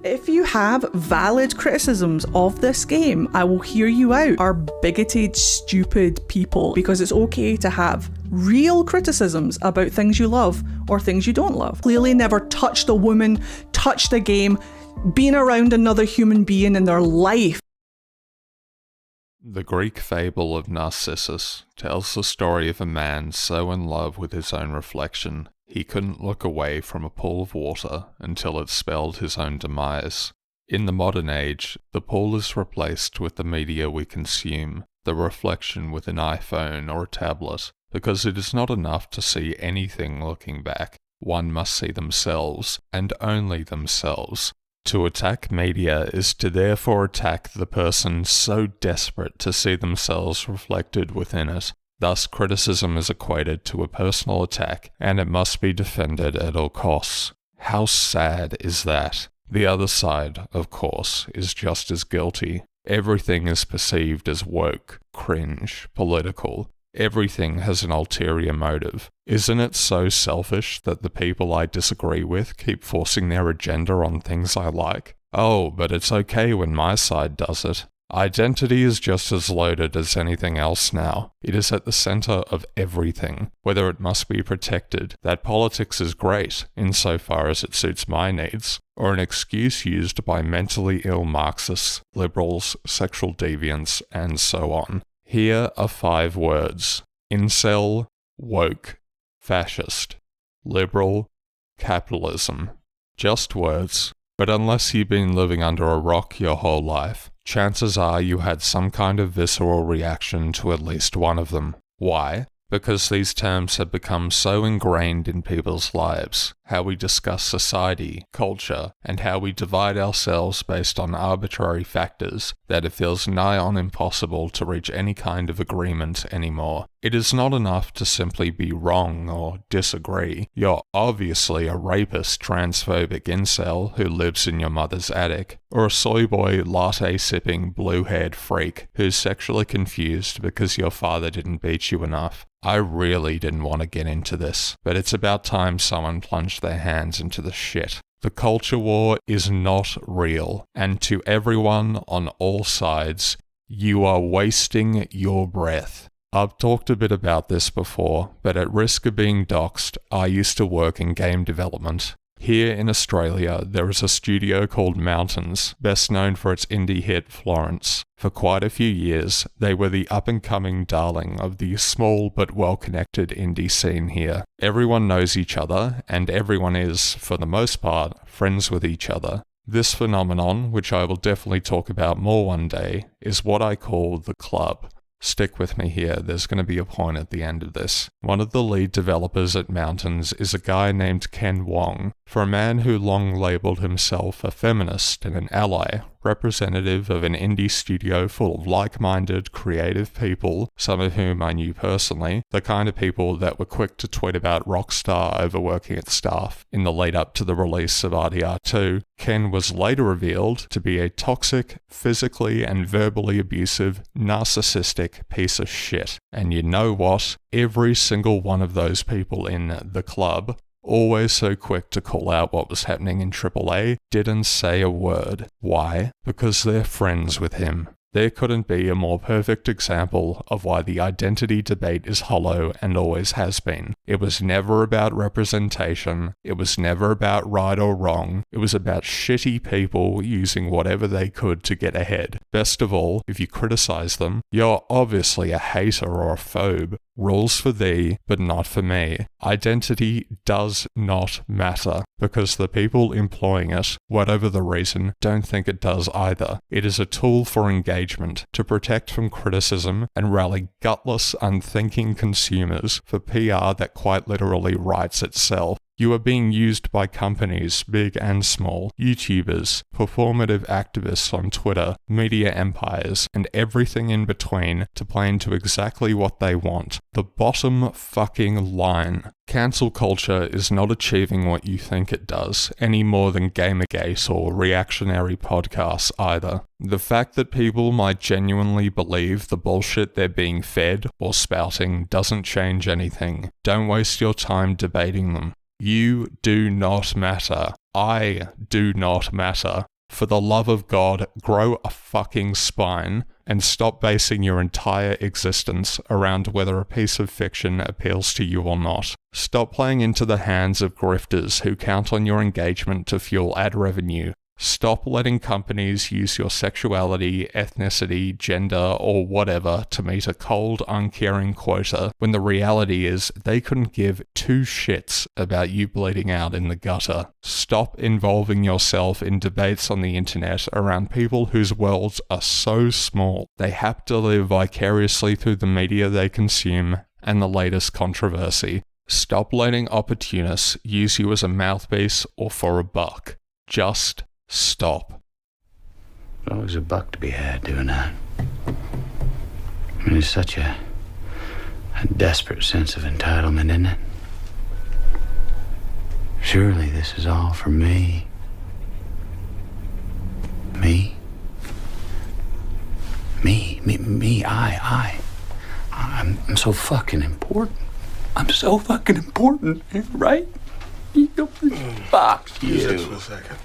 If you have valid criticisms of this game, I will hear you out. Are bigoted, stupid people, because it's okay to have real criticisms about things you love or things you don't love. Clearly never touched a woman, touched a game, been around another human being in their life. The Greek fable of Narcissus tells the story of a man so in love with his own reflection, he couldn't look away from a pool of water until it spelled his own demise. In the modern age, the pool is replaced with the media we consume, the reflection with an iPhone or a tablet, because it is not enough to see anything looking back. One must see themselves, and only themselves. To attack media is to therefore attack the person so desperate to see themselves reflected within it. Thus, criticism is equated to a personal attack, and it must be defended at all costs. How sad is that? The other side, of course, is just as guilty. Everything is perceived as woke, cringe, political. Everything has an ulterior motive. Isn't it so selfish that the people I disagree with keep forcing their agenda on things I like? Oh, but it's okay when my side does it. Identity is just as loaded as anything else now. It is at the center of everything, whether it must be protected, that politics is great, insofar as it suits my needs, or an excuse used by mentally ill Marxists, liberals, sexual deviants, and so on. Here are 5 words: incel, woke, fascist, liberal, capitalism. Just words, but unless you've been living under a rock your whole life, chances are you had some kind of visceral reaction to at least one of them. Why? Because these terms have become so ingrained in people's lives, how we discuss society, culture, and how we divide ourselves based on arbitrary factors, that it feels nigh on impossible to reach any kind of agreement anymore. It is not enough to simply be wrong or disagree. You're obviously a rapist, transphobic incel who lives in your mother's attic, or a soy boy latte-sipping blue-haired freak who's sexually confused because your father didn't beat you enough. I really didn't want to get into this, but it's about time someone plunged their hands into the shit. The culture war is not real, and to everyone on all sides, you are wasting your breath. I've talked a bit about this before, but at risk of being doxed, I used to work in game development. Here in Australia, there is a studio called Mountains, best known for its indie hit Florence. For quite a few years, they were the up-and-coming darling of the small but well-connected indie scene here. Everyone knows each other, and everyone is, for the most part, friends with each other. This phenomenon, which I will definitely talk about more one day, is what I call the club. Stick with me here, there's going to be a point at the end of this. One of the lead developers at Mountains is a guy named Ken Wong. For a man who long labelled himself a feminist and an ally, representative of an indie studio full of like-minded, creative people, some of whom I knew personally, the kind of people that were quick to tweet about Rockstar overworking its staff in the lead-up to the release of RDR2, Ken was later revealed to be a toxic, physically and verbally abusive, narcissistic piece of shit. And you know what? Every single one of those people in the club, always so quick to call out what was happening in AAA, didn't say a word. Why? Because they're friends with him. There couldn't be a more perfect example of why the identity debate is hollow and always has been. It was never about representation. It was never about right or wrong. It was about shitty people using whatever they could to get ahead. Best of all, if you criticize them, you're obviously a hater or a phobe. Rules for thee, but not for me. Identity does not matter, because the people employing it, whatever the reason, don't think it does either. It is a tool for engagement, to protect from criticism and rally gutless, unthinking consumers for PR that quite literally writes itself. You are being used by companies, big and small, YouTubers, performative activists on Twitter, media empires, and everything in between to play into exactly what they want. The bottom fucking line. Cancel culture is not achieving what you think it does, any more than Gamergate or reactionary podcasts either. The fact that people might genuinely believe the bullshit they're being fed or spouting doesn't change anything. Don't waste your time debating them. You do not matter. I do not matter. For the love of God, grow a fucking spine and stop basing your entire existence around whether a piece of fiction appeals to you or not. Stop playing into the hands of grifters who count on your engagement to fuel ad revenue. Stop letting companies use your sexuality, ethnicity, gender, or whatever to meet a cold, uncaring quota, when the reality is they couldn't give two shits about you bleeding out in the gutter. Stop involving yourself in debates on the internet around people whose worlds are so small they have to live vicariously through the media they consume and the latest controversy. Stop letting opportunists use you as a mouthpiece or for a buck. Just stop. There's always a buck to be had doing that. I mean, it's such a desperate sense of entitlement, isn't it? Surely this is all for me. Me? Me, I'm so fucking important. I'm so fucking important, right? Fuck you. Just for a second.